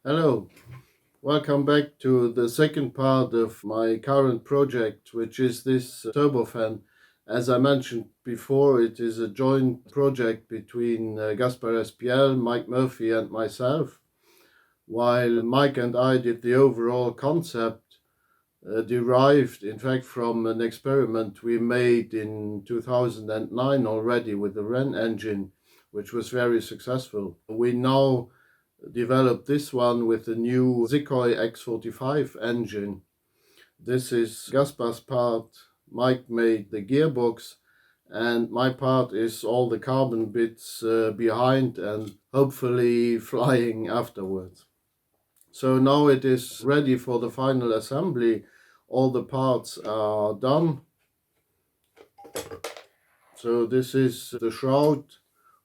Hello, welcome back to the second part of my current project, which is this Turbofan. As I mentioned before, it is a joint project between Gaspar Espiel, Mike Murphy, and myself. While Mike and I did the overall concept, derived in fact from an experiment we made in 2009 already with the Ren engine, which was very successful. We now developed this one with the new Xicoy X45 engine. This is Gaspar's part. Mike made the gearbox, and my part is all the carbon bits behind and hopefully flying afterwards. So now it is ready for the final assembly. All the parts are done. So this is the shroud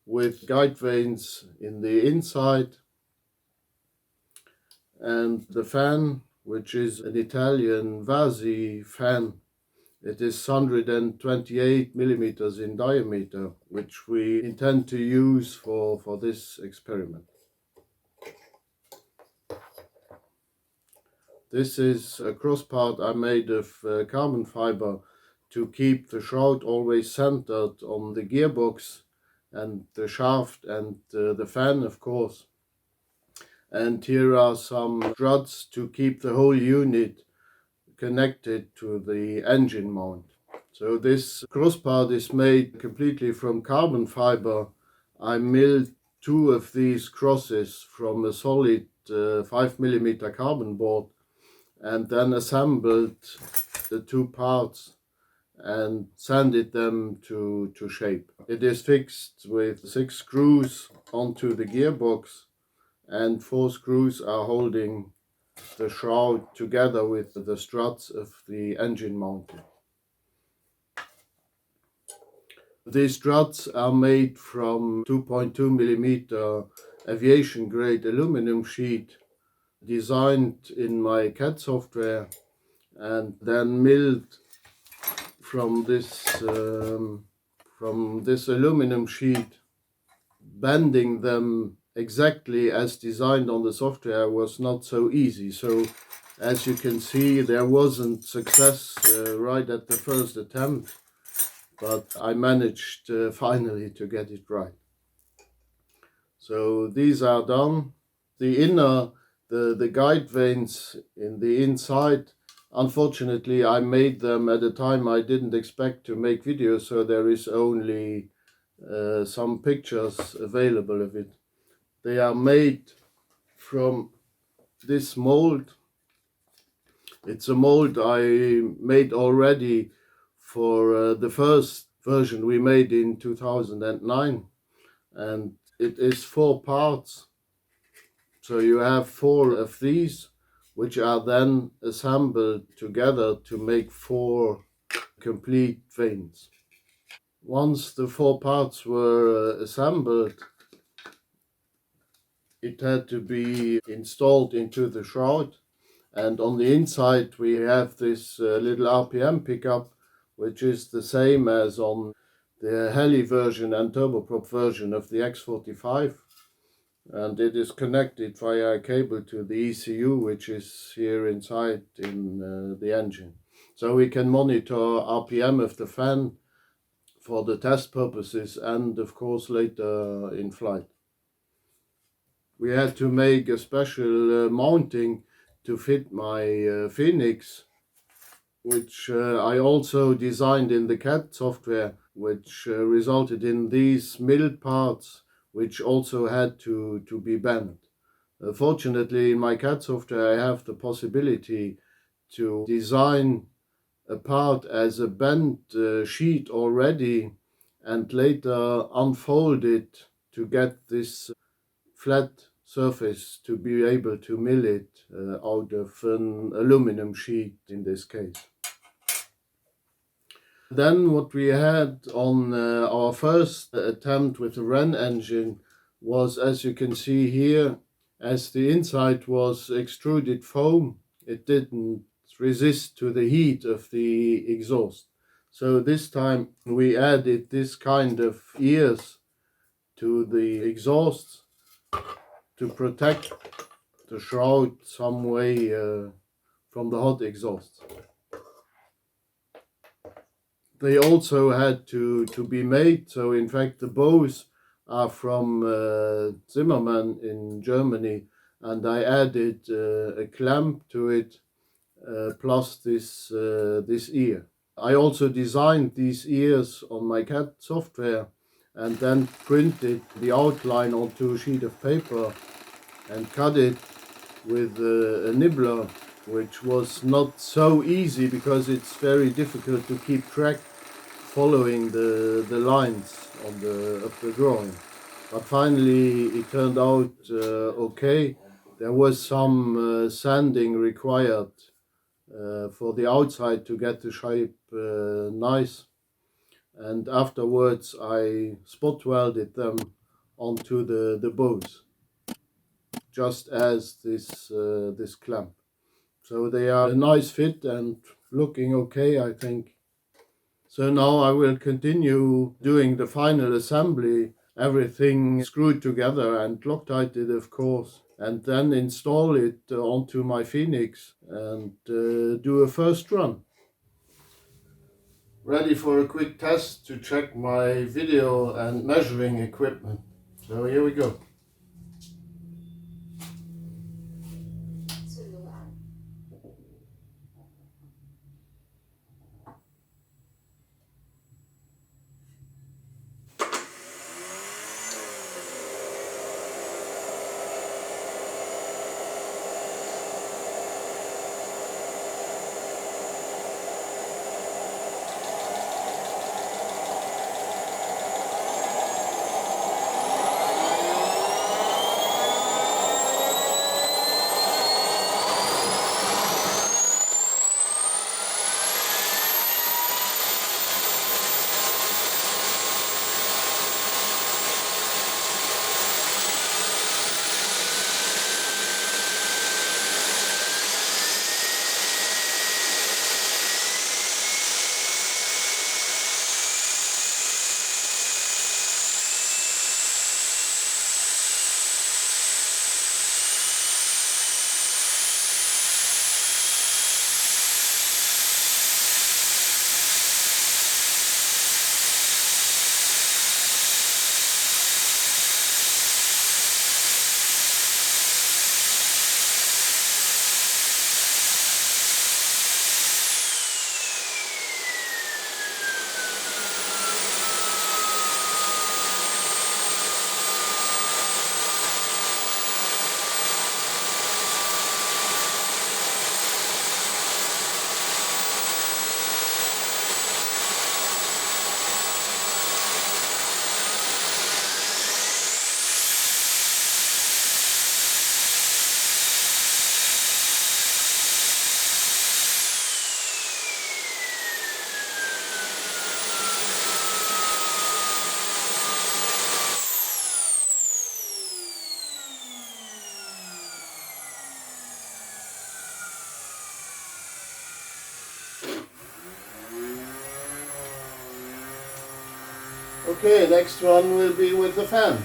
with guide vanes in the inside, and the fan, which is an Italian Vasi fan. It is 128 millimeters in diameter, which we intend to use for this experiment. This is a cross part I made of carbon fiber to keep the shroud always centered on the gearbox and the shaft and the fan, of course. And here are some struts to keep the whole unit connected to the engine mount. So this cross part is made completely from carbon fiber. I milled two of these crosses from a solid 5mm carbon board and then assembled the two parts and sanded them to shape. It is fixed with 6 screws onto the gearbox, and 4 screws are holding the shroud together with the struts of the engine mounting. These struts are made from 2.2mm aviation grade aluminum sheet designed in my CAD software and then milled from this aluminum sheet. Bending them exactly as designed on the software was not so easy. So as you can see, there wasn't success right at the first attempt, but I managed finally to get it right. So these are done. The inner, the guide vanes in the inside, unfortunately I made them at a time I didn't expect to make videos, so there is only some pictures available of it. They are made from this mold. It's a mold I made already for the first version we made in 2009, and it is 4 parts. So you have 4 of these, which are then assembled together to make 4 complete vanes. Once the 4 parts were assembled, it had to be installed into the shroud. And on the inside we have this little RPM pickup, which is the same as on the heli version and turboprop version of the X45. And it is connected via a cable to the ECU, which is here inside in the engine. So we can monitor RPM of the fan for the test purposes and of course later in flight. We had to make a special mounting to fit my Phoenix, which I also designed in the CAD software, which resulted in these milled parts, which also had to be bent. Fortunately, in my CAD software, I have the possibility to design a part as a bent sheet already and later unfold it to get this flat surface to be able to mill it out of an aluminum sheet in this case. Then what we had on our first attempt with the Ren engine was, as you can see here, as the inside was extruded foam, it didn't resist to the heat of the exhaust. So this time we added this kind of ears to the exhaust to protect the shroud some way from the hot exhaust. They also had to be made, so in fact the bows are from Zimmermann in Germany, and I added a clamp to it plus this ear. I also designed these ears on my CAD software and then printed the outline onto a sheet of paper and cut it with a nibbler, which was not so easy because it's very difficult to keep track following the lines of the drawing. But finally it turned out okay. There was some sanding required for the outside to get the shape nice, and afterwards I spot welded them onto the bows, just as this clamp. So they are a nice fit and looking okay, I think. So now I will continue doing the final assembly, everything screwed together and Loctited, of course, and then install it onto my Phoenix and do a first run. Ready for a quick test to check my video and measuring equipment. So here we go. Okay, next one will be with the fan.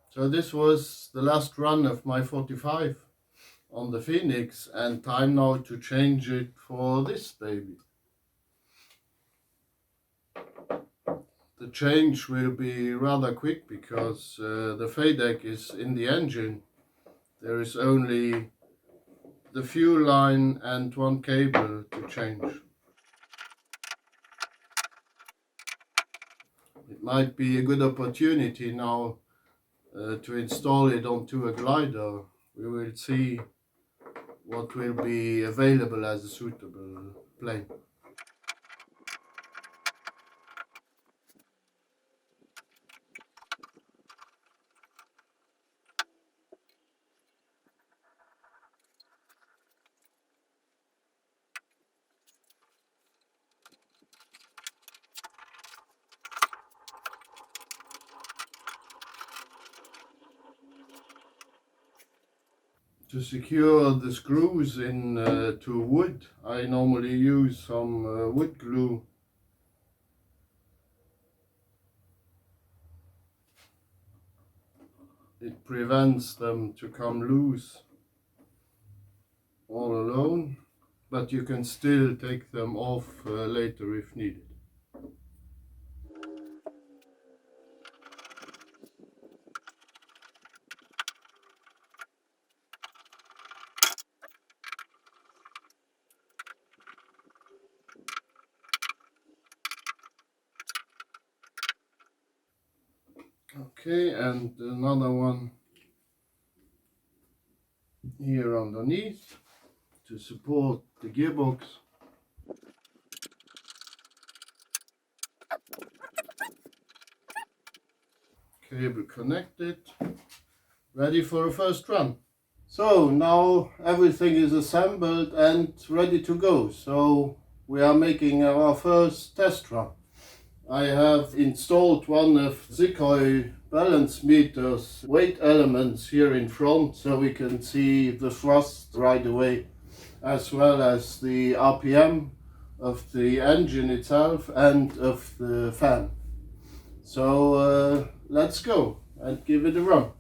So this was the last run of my 45 on the Phoenix, and time now to change it for this baby. The change will be rather quick because the FADEC is in the engine. There is only the fuel line and one cable to change. It might be a good opportunity now to install it onto a glider. We will see what will be available as a suitable plane. To secure the screws in to wood, I normally use some wood glue. It prevents them to come loose. all alone, but you can still take them off later if needed. Okay, and another one here underneath to support the gearbox. Cable connected, ready for a first run. So now everything is assembled and ready to go. So we are making our first test run. I have installed one of Xicoy balance meters weight elements here in front so we can see the thrust right away, as well as the RPM of the engine itself and of the fan. So let's go and give it a run.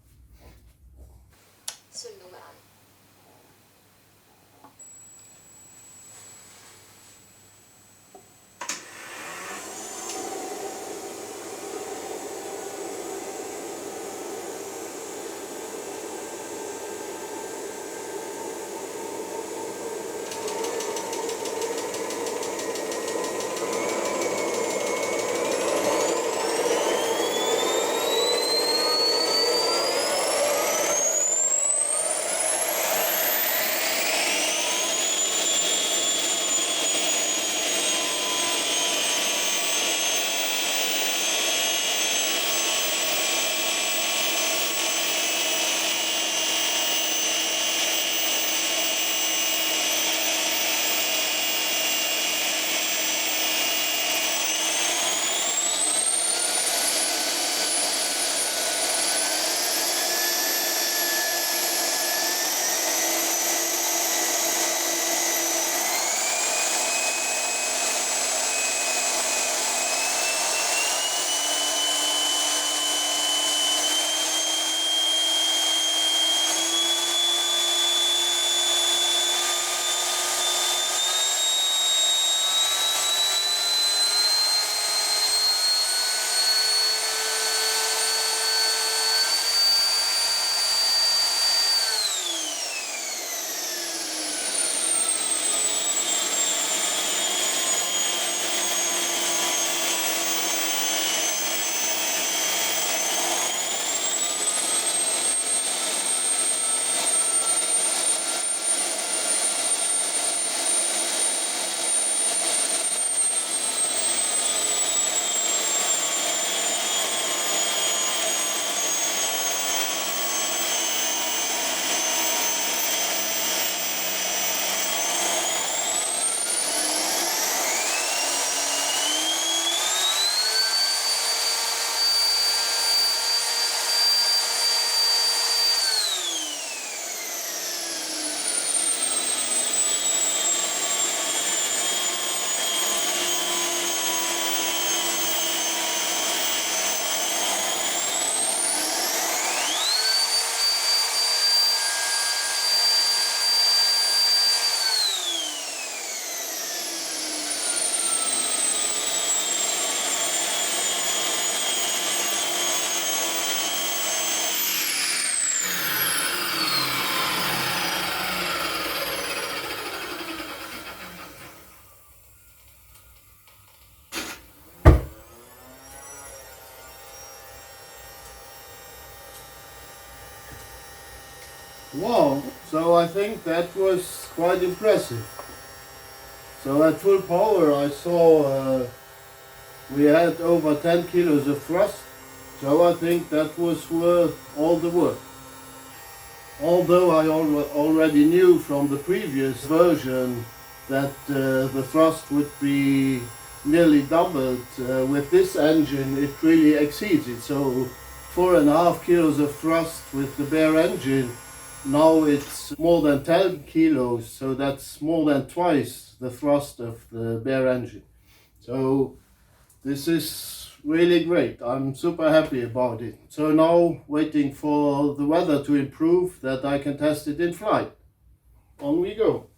Wow, so I think that was quite impressive. So at full power I saw we had over 10 kilos of thrust, so I think that was worth all the work. Although I already knew from the previous version that the thrust would be nearly doubled, with this engine it really exceeds it. So 4.5 kilos of thrust with the bare engine. Now it's more than 10 kilos, so that's more than twice the thrust of the bare engine. So this is really great. I'm super happy about it. So now waiting for the weather to improve that I can test it in flight. On we go.